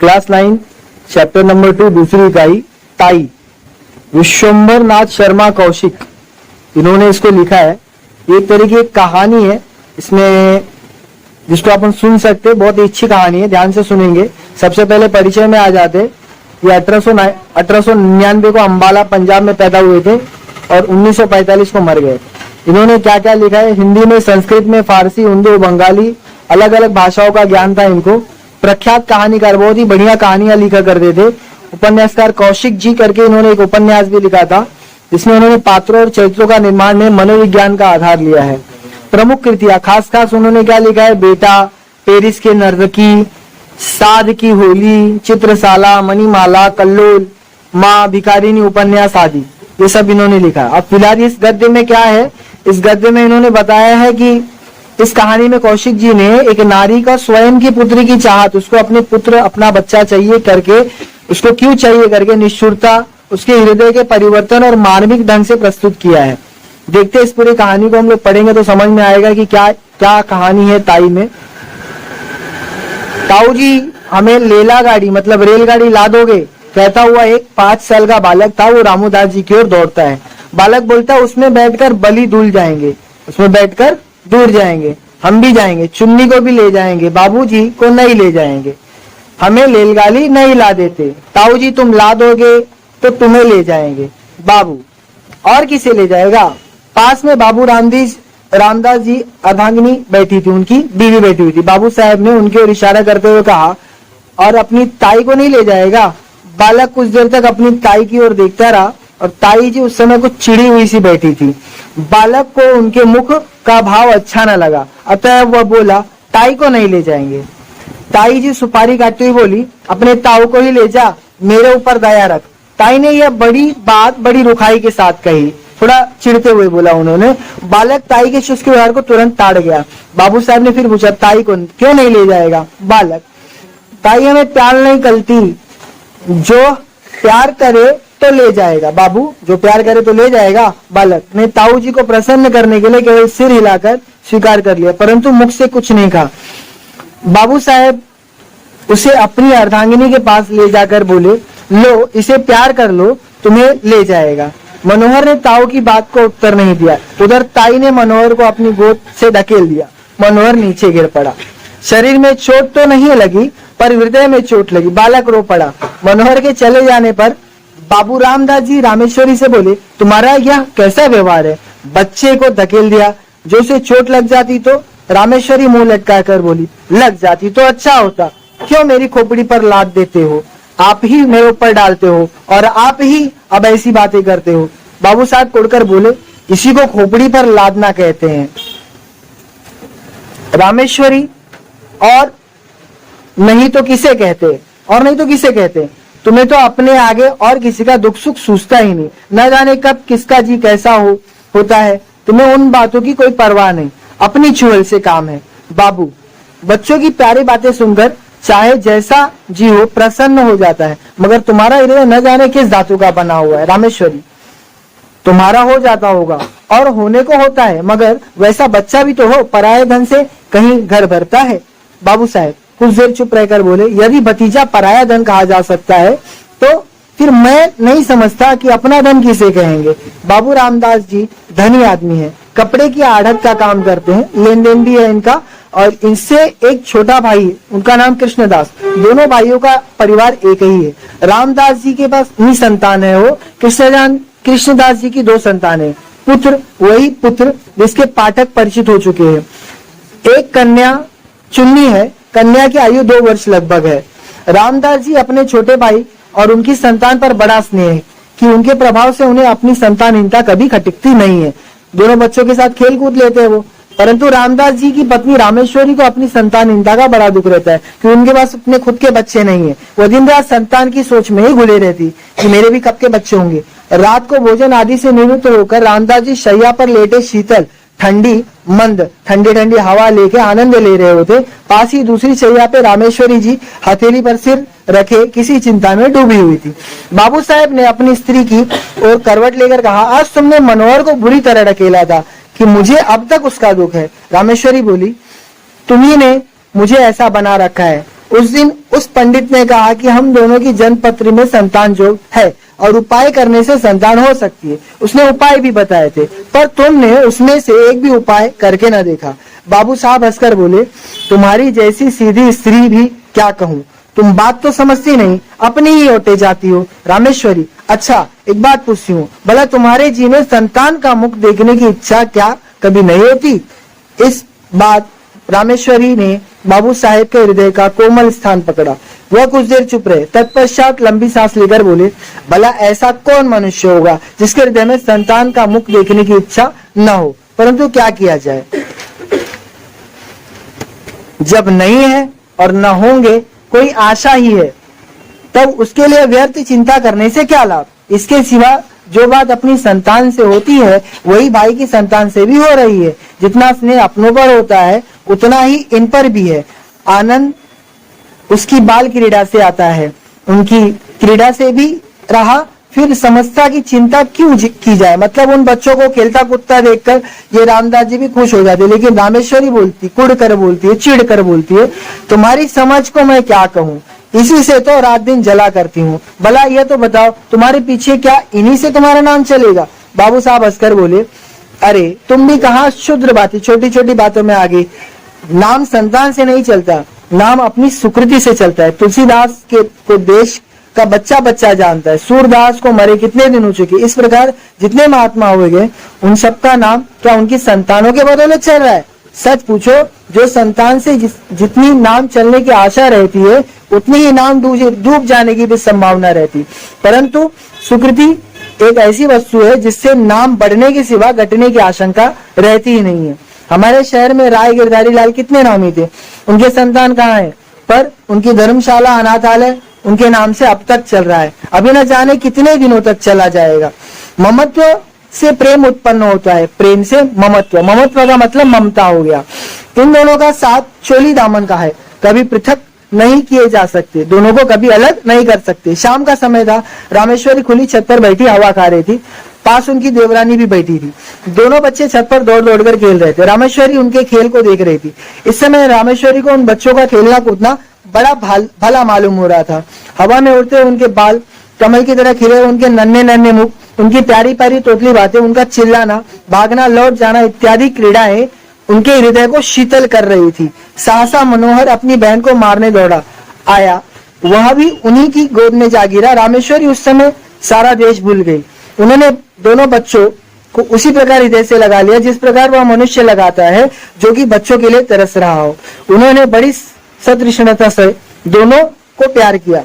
Class 9 chapter number 2 दूसरी इकाई ताई। विश्वंभर नाथ शर्मा कौशिक इन्होंने इसको लिखा है। एक तरह की एक कहानी है इसमें जिसको अपन सुन सकते, बहुत ही अच्छी कहानी है, ध्यान से सुनेंगे। सबसे पहले परिचय में आ जाते। ये 1899 को अंबाला पंजाब में पैदा हुए थे और 1945 को मर गए। इन्होंने क्या क्या लिखा है, हिंदी में, संस्कृत में, फारसी, उर्दू, बंगाली, अलग अलग भाषाओं का ज्ञान था इनको। प्रख्यात कहानीकार, बहुत ही बढ़िया कहानियां लिखा करते थे। उपन्यासकार कौशिक जी करके इन्होंने एक उपन्यास भी लिखा था जिसमें उन्होंने पात्रों और चरित्रों का निर्माण में मनोविज्ञान का आधार लिया है। प्रमुख कृतियां खास उन्होंने क्या लिखा है, बेटा, पेरिस के नर्तकी, साध की होली, चित्रशाला, मणिमाला, कल्लोल, माँ, भिखारिनी उपन्यास आदि, ये सब इन्होंने लिखा। अब फिलहाल इस गद्य में क्या है, इस गद्य में इन्होंने बताया है कि इस कहानी में कौशिक जी ने एक नारी का स्वयं की पुत्री की चाहत, उसको अपने पुत्र, अपना बच्चा चाहिए करके, उसको क्यों चाहिए करके निष्ठुरता, उसके हृदय के परिवर्तन और मार्मिक ढंग से प्रस्तुत किया है। देखते इस पूरी कहानी को हम लोग पढ़ेंगे तो समझ में आएगा कि क्या क्या कहानी है ताई में। ताऊ जी हमें लेला गाड़ी मतलब रेलगाड़ी ला दोगे, कहता हुआ एक 5 साल का बालक था। वो रामूदास जी की ओर दौड़ता है। बालक बोलता है, उसमें बैठकर बलि दूर जाएंगे, उसमें बैठकर दूर जाएंगे, हम भी जाएंगे, चुन्नी को भी ले जाएंगे, बाबूजी को नहीं ले जाएंगे, हमें रेलगाड़ी नहीं ला देते। ताऊ जी तुम ला दोगे तो तुम्हें ले जाएंगे। बाबू और किसे ले जाएगा? पास में बाबू रामदास जी अर्धांगिनी बैठी थी, उनकी बीवी बैठी हुई थी। बाबू साहब ने उनकी ओर इशारा करते हुए कहा, और अपनी ताई को नहीं ले जाएगा? बालक कुछ देर तक अपनी ताई की ओर देखता रहा और ताई जी उस समय कुछ चिड़ी हुई सी बैठी थी। बालक को उनके मुख का भाव अच्छा न लगा, अतः वह बोला, ताई को नहीं ले जाएंगे। ताई जी सुपारी काटती हुई बोली, अपने ताऊ को ही ले जा, मेरे ऊपर दया रख। ताई ने यह बड़ी बात बड़ी रुखाई के साथ कही, थोड़ा चिढ़ते हुए बोला उन्होंने। बालक ताई के शुष्क व्यवहार को तुरंत ताड़ गया। बाबू साहब ने फिर पूछा, ताई को क्यों नहीं ले जाएगा? बालक, ताई हमें प्यार नहीं करती, जो प्यार करे तो ले जाएगा। बाबू, जो प्यार करे तो ले जाएगा। बालक ने ताऊ जी को प्रसन्न करने के लिए केवल सिर हिलाकर स्वीकार कर लिया, परंतु मुख से कुछ नहीं कहा। बाबू साहब उसे अपनी अर्धांगिनी के पास ले जाकर बोले, लो इसे प्यार कर लो, तुम्हें ले जाएगा। मनोहर ने ताऊ की बात को उत्तर नहीं दिया। उधर ताई ने मनोहर को अपनी गोद से ढकेल दिया। मनोहर नीचे गिर पड़ा। शरीर में चोट तो नहीं लगी पर हृदय में चोट लगी। बालक रो पड़ा। मनोहर के चले जाने पर बाबू रामदास जी रामेश्वरी से बोले, तुम्हारा यह कैसा व्यवहार है? बच्चे को धकेल दिया, जो उसे चोट लग जाती तो? रामेश्वरी मुंह लटका कर बोली, लग जाती तो अच्छा होता, क्यों मेरी खोपड़ी पर लाद देते हो? आप ही मेरे ऊपर डालते हो और आप ही अब ऐसी बातें करते हो। बाबू साहब कुड़कर बोले, इसी को खोपड़ी पर लादना कहते हैं। रामेश्वरी, और नहीं तो किसे कहते? और नहीं तो किसे कहते? तुम्हें तो अपने आगे और किसी का दुख सुख सूझता ही नहीं, न जाने कब किसका जी कैसा होता है। तुम्हें उन बातों की कोई परवाह नहीं, अपनी चुहल से काम है। बाबू, बच्चों की प्यारी बातें सुनकर चाहे जैसा जी हो प्रसन्न हो जाता है, मगर तुम्हारा हृदय न जाने किस धातु का बना हुआ है। रामेश्वरी, तुम्हारा हो जाता होगा और होने को होता है, मगर वैसा बच्चा भी तो हो, पराये धन से कहीं घर भरता है। बाबू साहब कुछ देर चुप रहकर बोले, यदि भतीजा पराया धन कहा जा सकता है तो फिर मैं नहीं समझता कि अपना धन किसे कहेंगे। बाबू रामदास जी धनी आदमी है, कपड़े की आढ़त का काम करते हैं, लेन देन भी है इनका, और इनसे एक छोटा भाई, उनका नाम कृष्णदास। दोनों भाइयों का परिवार एक ही है। रामदास जी के पास निसंतान है वो, कृष्णदास जी की 2 संतान है। पुत्र, वही पुत्र जिसके पाठक परिचित हो चुके हैं। एक कन्या चुन्नी है, कन्या की आयु 2 वर्ष लगभग है। रामदास जी अपने छोटे भाई और उनकी संतान पर बड़ा स्नेह है कि उनके प्रभाव से उन्हें अपनी संतानहीनता कभी खटकती नहीं है। दोनों बच्चों के साथ खेल कूद लेते हैं वो, परंतु रामदास जी की पत्नी रामेश्वरी को अपनी संतानहीनता का बड़ा दुख रहता है कि उनके पास अपने खुद के बच्चे नहीं है। वो दिन रात संतान की सोच में ही घुले रहती कि मेरे भी कब के बच्चे होंगे। रात को भोजन आदि से निवृत्त होकर रामदास जी शैया पर लेटे शीतल ठंडी ठंडी हवा लेके आनंद ले रहे होते। पास ही दूसरी शैया पे रामेश्वरी जी हथेली पर सिर रखे किसी चिंता में डूबी हुई थी। बाबू साहब ने अपनी स्त्री की ओर करवट लेकर कहा, आज तुमने मनोहर को बुरी तरह ढकेला था कि मुझे अब तक उसका दुख है। रामेश्वरी बोली, तुम्ही ने मुझे ऐसा बना रखा है, उस दिन उस पंडित ने कहा कि हम दोनों की जन्मपत्री में संतान योग है और उपाय करने से संतान हो सकती है। उसने उपाय भी बताए थे, पर तुमने उसमें से एक भी उपाय करके न देखा। बाबू साहब हंसकर बोले, तुम्हारी जैसी सीधी स्त्री भी क्या कहूँ, तुम बात तो समझती नहीं, अपनी ही ओटे जाती हो। रामेश्वरी, अच्छा एक बात पूछती हूँ, भला तुम्हारे जी में संतान का मुख देखने की इच्छा क्या कभी नहीं होती? इस बात रामेश्वरी ने बाबू साहेब के हृदय का कोमल स्थान पकड़ा। वह कुछ देर चुप रहे, तत्पश्चात लंबी सांस लेकर बोले, भला ऐसा कौन मनुष्य होगा जिसके हृदय में संतान का मुख देखने की इच्छा न हो, परंतु क्या किया जाए, जब नहीं है और न होंगे कोई आशा ही है, तब उसके लिए व्यर्थ चिंता करने से क्या लाभ। इसके सिवा जो बात अपनी संतान से होती है वही भाई की संतान से भी हो रही है। जितना स्नेह अपनों पर होता है उतना ही इन पर भी है। आनंद उसकी बाल क्रीड़ा से आता है, उनकी क्रीड़ा से भी रहा, फिर समस्या की चिंता क्यों की जाए। मतलब उन बच्चों को खेलता कूदता देखकर ये रामदास जी भी खुश हो जाते, लेकिन रामेश्वरी बोलती, कुड़ कर बोलती है, चिढ़ कर बोलती है, तुम्हारी समझ को मैं क्या कहूँ, इसी से तो रात दिन जला करती हूँ। भला यह तो बताओ तुम्हारे पीछे क्या इन्हीं से तुम्हारा नाम चलेगा? बाबू साहब हंसकर बोले, अरे तुम भी कहाँ शुद्र बातें, छोटी छोटी बातों में आगे। नाम संतान से नहीं चलता, नाम अपनी सुकृति से चलता है। तुलसीदास को देश का बच्चा बच्चा जानता है, सूरदास को मरे कितने दिन हो चुके। इस प्रकार जितने महात्मा हुए गए उन सबका नाम क्या उनकी संतानों के बदौलत चल रहा है? सच पूछो, जो संतान से जितनी नाम चलने की आशा रहती है उतनी ही नाम डूब जाने की भी संभावना रहती। परंतु सुकृति एक ऐसी वस्तु है जिससे नाम बढ़ने के सिवा घटने की आशंका रहती ही नहीं है। हमारे शहर में राय गिरधारी लाल कितने नामी थे, उनके संतान कहाँ है, पर उनकी धर्मशाला अनाथालय उनके नाम से अब तक चल रहा है, अभी न जाने कितने दिनों तक चला जाएगा। ममत्व से प्रेम उत्पन्न होता है, प्रेम से ममत्व, ममत्व का मतलब ममता हो गया। इन दोनों का साथ चोली दामन का है, कभी पृथक नहीं किए जा सकते, दोनों को कभी अलग नहीं कर सकते। शाम का समय था, रामेश्वरी खुली छत पर बैठी हवा खा रही थी, पास उनकी देवरानी भी बैठी थी। दोनों बच्चे छत पर दौड़ दौड़ कर खेल रहे थे, रामेश्वरी उनके खेल को देख रही थी। इस समय रामेश्वरी को उन बच्चों का खेलना कूदना बड़ा भला मालूम हो रहा था। हवा में उड़ते उनके बाल कमल की तरह खिले, उनके नन्हे नन्हे मुख, उनकी प्यारी प्यारी तोतली बातें, उनका चिल्लाना, भागना, लौट जाना इत्यादि क्रीड़ाएं उनके हृदय को शीतल कर रही थी। सहसा मनोहर अपनी बहन को मारने दौड़ा आया, वह भी उन्हीं की गोद में जा गिरा। रामेश्वरी उस समय सारा देश भूल गई। उन्होंने दोनों बच्चों को उसी प्रकार हृदय से लगा लिया जिस प्रकार वह मनुष्य लगाता है जो कि बच्चों के लिए तरस रहा हो। उन्होंने बड़ी सतृष्णता से दोनों को प्यार किया,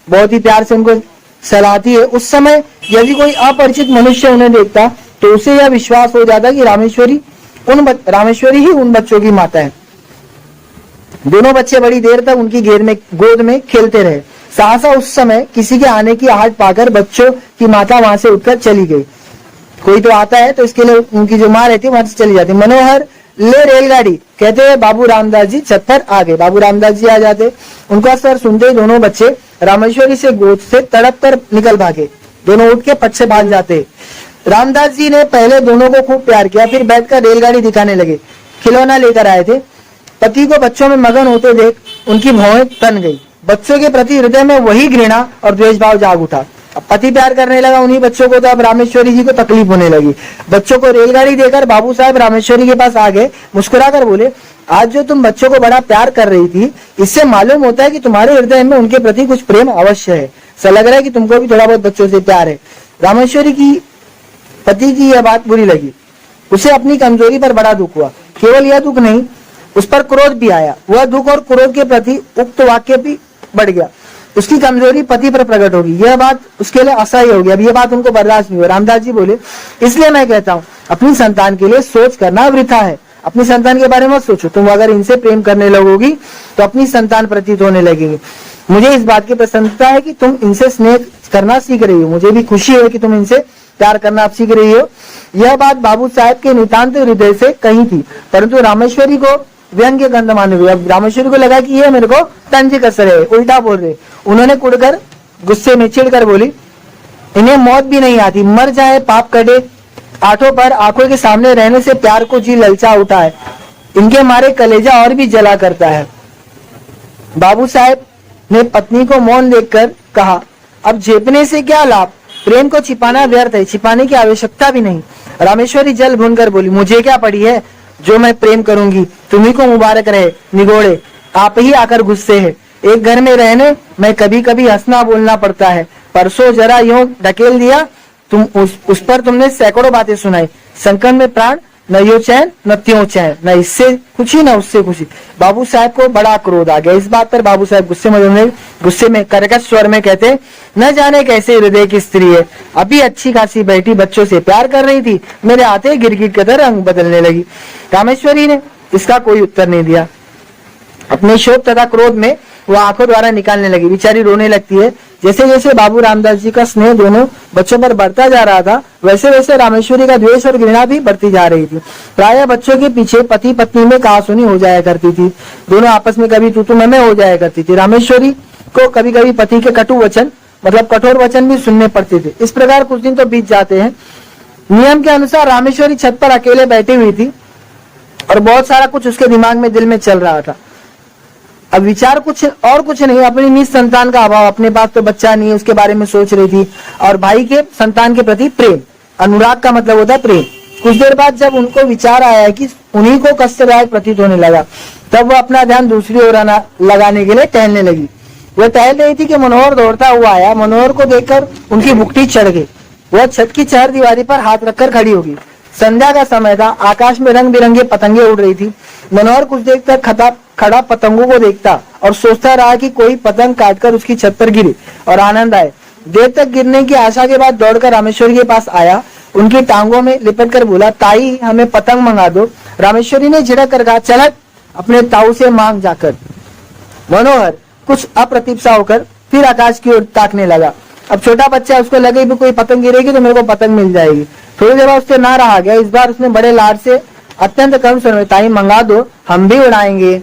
बहुत ही प्यार से उनको सलाहती है। उस समय यदि कोई अपरिचित मनुष्य उन्हें देखता तो उसे यह विश्वास हो जाता कि रामेश्वरी ही उन बच्चों की माता है। दोनों बच्चे बड़ी देर तक उनकी गोद में खेलते रहे। सहसा उस समय किसी के आने की आहट पाकर बच्चों की माता वहां से उठकर चली गई। कोई तो आता है तो इसके लिए उनकी जो माँ रहती है वहां से चली जाती। मनोहर, ले रेलगाड़ी, कहते हुए बाबू रामदास जी छत पर आ गए। बाबू रामदास जी आ जाते, उनका स्वर सुनते ही दोनों बच्चे रामेश्वरी से गोद से तड़प कर निकल भागे। दोनों उठ के पट से भाग जाते। रामदास जी ने पहले दोनों को खूब प्यार किया, फिर बैठकर रेलगाड़ी दिखाने लगे। खिलौना लेकर आए थे। पति को बच्चों में मगन होते देख उनकी भौहें तन गई। बच्चों के प्रति हृदय में वही घृणा और द्वेष भाव जाग उठा। अब पति प्यार करने लगा उन्हीं बच्चों को, तो अब रामेश्वरी जी को तकलीफ होने लगी। बच्चों को रेलगाड़ी देकर बाबू साहब रामेश्वरी के पास आ गए। मुस्कुराकर बोले, आज जो तुम बच्चों को बड़ा प्यार कर रही थी, इससे मालूम होता है कि तुम्हारे हृदय में उनके प्रति कुछ प्रेम अवश्य है। ऐसा लग रहा है कि तुमको भी थोड़ा बहुत बच्चों से प्यार है। रामेश्वरी की पति की यह बात बुरी लगी। उसे अपनी कमजोरी पर बड़ा दुख हुआ। केवल यह दुख नहीं, उस पर क्रोध भी आया। वह दुख और क्रोध के प्रति उक्त वाक्य भी बढ़ गया। उसकी कमजोरी पति पर प्रकट होगी, यह बात उसके लिए असह्य होगी। अब यह बात उनको बर्दाश्त नहीं हुआ। रामदास जी बोले, इसलिए मैं कहता हूँ अपनी संतान के लिए सोच करना वृथा है। अपनी संतान के बारे में मत सोचो। तुम अगर इनसे प्रेम करने लगोगी तो अपनी संतान प्रतीत होने लगेगी। मुझे इस बात की प्रसन्नता है कि तुम इनसे स्नेह करना सीख रही हो। मुझे भी खुशी है कि तुम इनसे प्यार करना आप सीख रही हो। यह बात बाबू साहब के नितांत हृदय से कही थी, परंतु रामेश्वरी को व्यंग्य गंध माने हुए। अब रामेश्वरी को लगा कि ये मेरे को तंज कस रहे, उल्टा बोल रहे। उन्होंने कुड़कर गुस्से में चिढ़कर बोली, इन्हें मौत भी नहीं आती, मर जाए पाप कटे। आठों पर आंखों के सामने रहने से प्यार को जी ललचा उठा है। इनके मारे कलेजा और भी जला करता है। बाबू साहब ने पत्नी को मौन देखकर कहा, अब झेपने से क्या लाभ, प्रेम को छिपाना व्यर्थ है, छिपाने की आवश्यकता भी नहीं। रामेश्वरी जल भूनकर बोली, मुझे क्या पड़ी है जो मैं प्रेम करूंगी, तुम्ही को मुबारक रहे निगोड़े, आप ही आकर गुस्से है। एक घर में रहने में कभी कभी हंसना बोलना पड़ता है, परसों जरा यूं ढकेल दिया, तुम उस पर तुमने सैकड़ों बातें सुनाई, संकट में प्राण, न यो चैन न त्यों चैन, न इससे खुशी न उससे खुशी। बाबू साहब को बड़ा क्रोध आ गया। इस बात पर बाबू साहब गुस्से में कर्कश स्वर में कहते, न जाने कैसे हृदय की स्त्री है, अभी अच्छी खासी बैठी बच्चों से प्यार कर रही थी, मेरे आते गिरगिट के तरह रंग बदलने लगी। रामेश्वरी ने इसका कोई उत्तर नहीं दिया। अपने शोक तथा क्रोध में वो आंखों द्वारा निकालने लगी। बेचारी रोने लगती है। जैसे जैसे बाबू रामदास जी का स्नेह दोनों बच्चों पर बढ़ता जा रहा था, वैसे वैसे रामेश्वरी का द्वेष और घृणा भी बढ़ती जा रही थी। प्रायः बच्चों के पीछे पति पत्नी में कहासुनी हो जाया करती थी, दोनों आपस में कभी तू मैं हो जाया करती थी। रामेश्वरी को कभी कभी पति के कटु वचन मतलब कठोर वचन भी सुनने पड़ते थे। इस प्रकार कुछ दिन तो बीत जाते हैं। नियम के अनुसार रामेश्वरी छत पर अकेले बैठी हुई थी और बहुत सारा कुछ उसके दिमाग में दिल में चल रहा था। अब विचार कुछ नहीं, अपनी निज संतान का अभाव, अपने पास तो बच्चा नहीं है उसके बारे में सोच रही थी, और भाई के संतान के प्रति प्रेम, अनुराग का मतलब होता है प्रेम। कुछ देर बाद जब उनको विचार आया कि उन्हीं को कष्टदायक प्रतीत होने लगा, तब वो अपना ध्यान दूसरी ओर लगाने के लिए टहलने लगी। वह टहल रही थी कि मनोहर दौड़ता हुआ आया। मनोहर को देखकर उनकी बुकटी चढ़ गई। वह छत की चार दीवारी पर हाथ रखकर खड़ी होगी। संध्या का समय था, आकाश में रंग बिरंगे पतंगे उड़ रही थी। मनोहर कुछ देर तक खड़ा पतंगों को देखता और सोचता रहा कि कोई पतंग काटकर उसकी छत पर गिरे और आनंद आए। देर तक गिरने की आशा के बाद दौड़कर रामेश्वरी के पास आया, उनकी टांगों में लिपट कर बोला, ताई हमें पतंग मंगा दो। रामेश्वरी ने झिड़क कर कहा, चलत अपने ताऊ से मांग जाकर। मनोहर कुछ अप्रतिभा होकर फिर आकाश की ओर ताकने लगा। अब छोटा बच्चा, उसको लगे भी कोई पतंग गिरेगी तो मेरे को पतंग मिल जाएगी। थोड़ी देर बाद उससे ना रहा गया। इस बार उसने बड़े लाड से अत्यंत कम स्वर में, ताई मंगा दो हम भी उड़ाएंगे।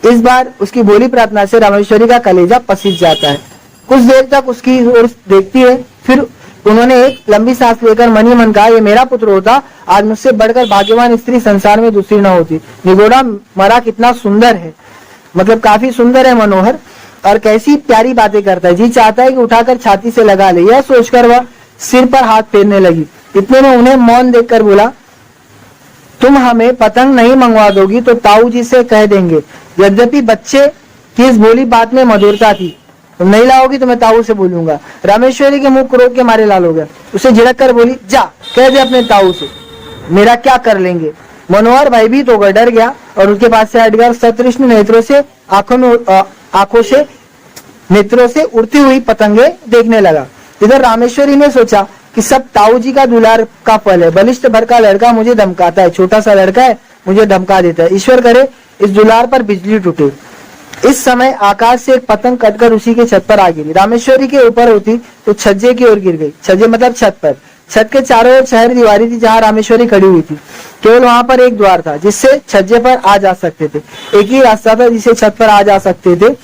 इस बार उसकी बोली प्रार्थना से रामेश्वरी का कलेजा पसीज जाता है। कुछ देर तक उसकी ओर देखती है, फिर उन्होंने एक लंबी सांस लेकर मन ही मन कहा, ये मेरा पुत्र होता, आज मुझसे बढ़कर भाग्यवान स्त्री संसार में दूसरी न होती। निगोड़ा मरा कितना सुंदर है, मतलब काफी सुंदर है मनोहर, और कैसी प्यारी बातें करता है, जी चाहता है कि उठाकर छाती से लगा ले। यह सोचकर वह सिर पर हाथ फेरने लगी। इतने में उन्हें मौन देखकर बोला, तुम हमें पतंग नहीं मंगवा दोगी तो ताऊ जी से कह देंगे। यद्यपि बच्चे की इस बोली बात में मधुरता थी। तुम नहीं लाओगी तो मैं ताऊ से बोलूंगा। रामेश्वरी के मुंह क्रोध के मारे लाल हो गया। उसे झिड़क कर बोली, जा कह दे अपने ताऊ से, मेरा क्या कर लेंगे। मनोहर भयभीत होकर डर गया और उसके पास से हटकर सतृष्ण नेत्रों से उड़ती हुई पतंगे देखने लगा। इधर रामेश्वरी ने सोचा कि सब ताऊ जी का दुलार का फल है। बलिष्ठ भर का लड़का मुझे धमकाता है, छोटा सा लड़का है मुझे धमका देता है। ईश्वर करे इस दुलार पर बिजली टूटे। इस समय आकाश से एक पतंग कटकर उसी के छत पर आ गिरी। रामेश्वरी के ऊपर होती तो छज्जे की ओर गिर गई। छज्जे मतलब छत पर। छत के चारों ओर शहर दीवारी थी जहां रामेश्वरी खड़ी हुई थी। केवल वहां पर एक द्वार था जिससे छज्जे पर आ जा सकते थे। एक ही रास्ता था जिससे छत पर आ जा सकते थे।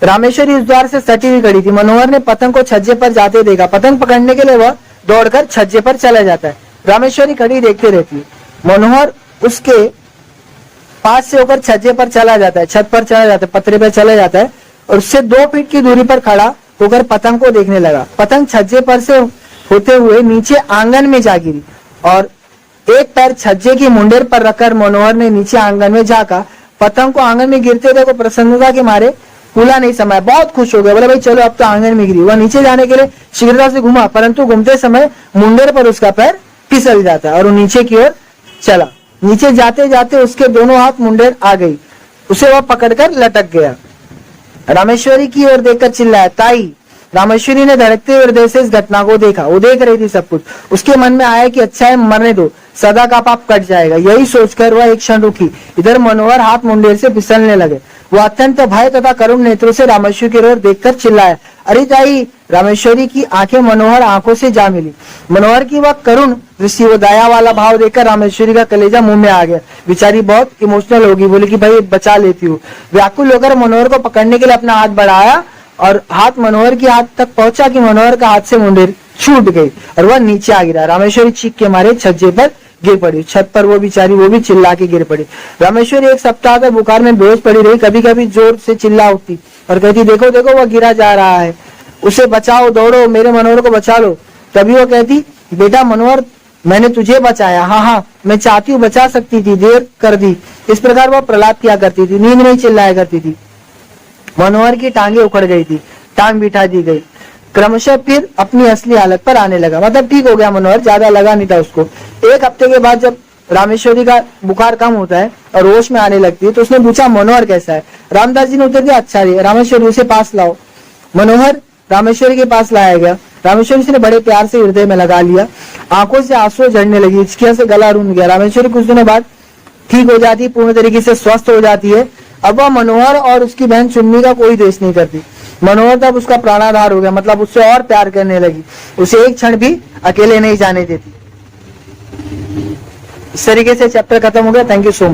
रामेश्वरी उस द्वार से सटी हुई खड़ी थी। मनोहर ने पतंग को छज्जे पर जाते देखा। पतंग पकड़ने के लिए वह दौड़कर छज्जे पर चला जाता है। रामेश्वरी खड़ी देखते रहती है। मनोहर उसके पास से होकर छज्जे पर चला जाता है, छत पर चला जाता है, पतरे पर चला जाता है और उससे 2 फीट की दूरी पर खड़ा होकर पतंग को देखने लगा। पतंग छज्जे पर से होते हुए नीचे आंगन में जा गिरी और एक पैर छज्जे की मुंडेर पर रखकर मनोहर ने नीचे आंगन में झांका। पतंग को आंगन में गिरते देखो प्रसन्नता के मारे फूला नहीं समाया, बहुत खुश हो गया। बोले भाई चलो अब तो आंगन में गिरी। वह नीचे जाने के लिए शीघ्रता से घुमा, परंतु घूमते समय मुंडेर पर उसका पैर फिसल जाता और वो नीचे की ओर चला। नीचे जाते जाते उसके दोनों हाथ मुंडेर आ गई, उसे वह पकड़कर लटक गया। रामेश्वरी की ओर देखकर चिल्लाया, ताई। रामेश्वरी ने धड़कते हुए हृदय से इस घटना को देखा। वो देख रही थी सब कुछ। उसके मन में आया कि अच्छा है मरने दो, सदा का पाप कट जाएगा। यही सोचकर वह एक क्षण रुकी। इधर मनोहर हाथ मुंडेर से फिसलने लगे। वह अत्यंत भय तथा करुण नेत्रों से रामेश्वरी की ओर देखकर चिल्लाया, अरे ताई। रामेश्वरी की आंखें मनोहर आंखों से जा मिली। मनोहर की वह करुण दृष्टि, वो दया वाला भाव देखकर रामेश्वरी का कलेजा मुंह में आ गया। बेचारी बहुत इमोशनल होगी, बोली कि भाई बचा लेती हूँ। व्याकुल होकर मनोहर को पकड़ने के लिए अपना हाथ बढ़ाया और हाथ मनोहर की हाथ तक पहुंचा कि मनोहर का हाथ से मुंडेर छूट गई और वह नीचे आ गिरा। रामेश्वरी चीख के मारे छज्जे पर गिर पड़ी छत पर, वो बेचारी वो भी चिल्ला के गिर पड़ी। रामेश्वरी 1 सप्ताह तक बुखार में बेहोश पड़ी रही, कभी कभी जोर से चिल्ला उठती और कहती देखो देखो वो गिरा जा रहा है, उसे बचाओ, दौड़ो, मेरे मनोहर को बचा लो। तभी वो कहती बेटा मनोहर मैंने तुझे बचाया, हाँ हाँ मैं चाहती हूँ बचा सकती थी, देर कर दी। इस प्रकार वो प्रलाप किया करती थी, नींद नहीं चिल्लाया करती थी। मनोहर की टांगे उखड़ गई थी, टांग बिठा दी गई, क्रमशः फिर अपनी असली हालत पर आने लगा, मतलब ठीक हो गया मनोहर, ज्यादा लगा नहीं था उसको। 1 हफ्ते के बाद जब रामेश्वरी का बुखार कम होता है और होश में आने लगती है तो उसने पूछा मनोहर कैसा है। रामदास जी ने उत्तर दिया अच्छा है, रामेश्वरी उसे पास लाओ। मनोहर रामेश्वरी के पास लाया गया। रामेश्वरी ने बड़े प्यार से हृदय में लगा लिया, आंखों से आंसू झड़ने लगी, हिचकियों से गला रूंध गया। रामेश्वरी कुछ दिनों बाद ठीक हो जाती, पूर्ण तरीके से स्वस्थ हो जाती है। अब वह मनोहर और उसकी बहन चुन्नी का कोई द्वेष नहीं करती। मनोहर तब उसका प्राणाधार हो गया, मतलब उससे और प्यार करने लगी, उसे एक क्षण भी अकेले नहीं जाने देती। इस तरीके से चैप्टर खत्म हो गया। Thank you so much.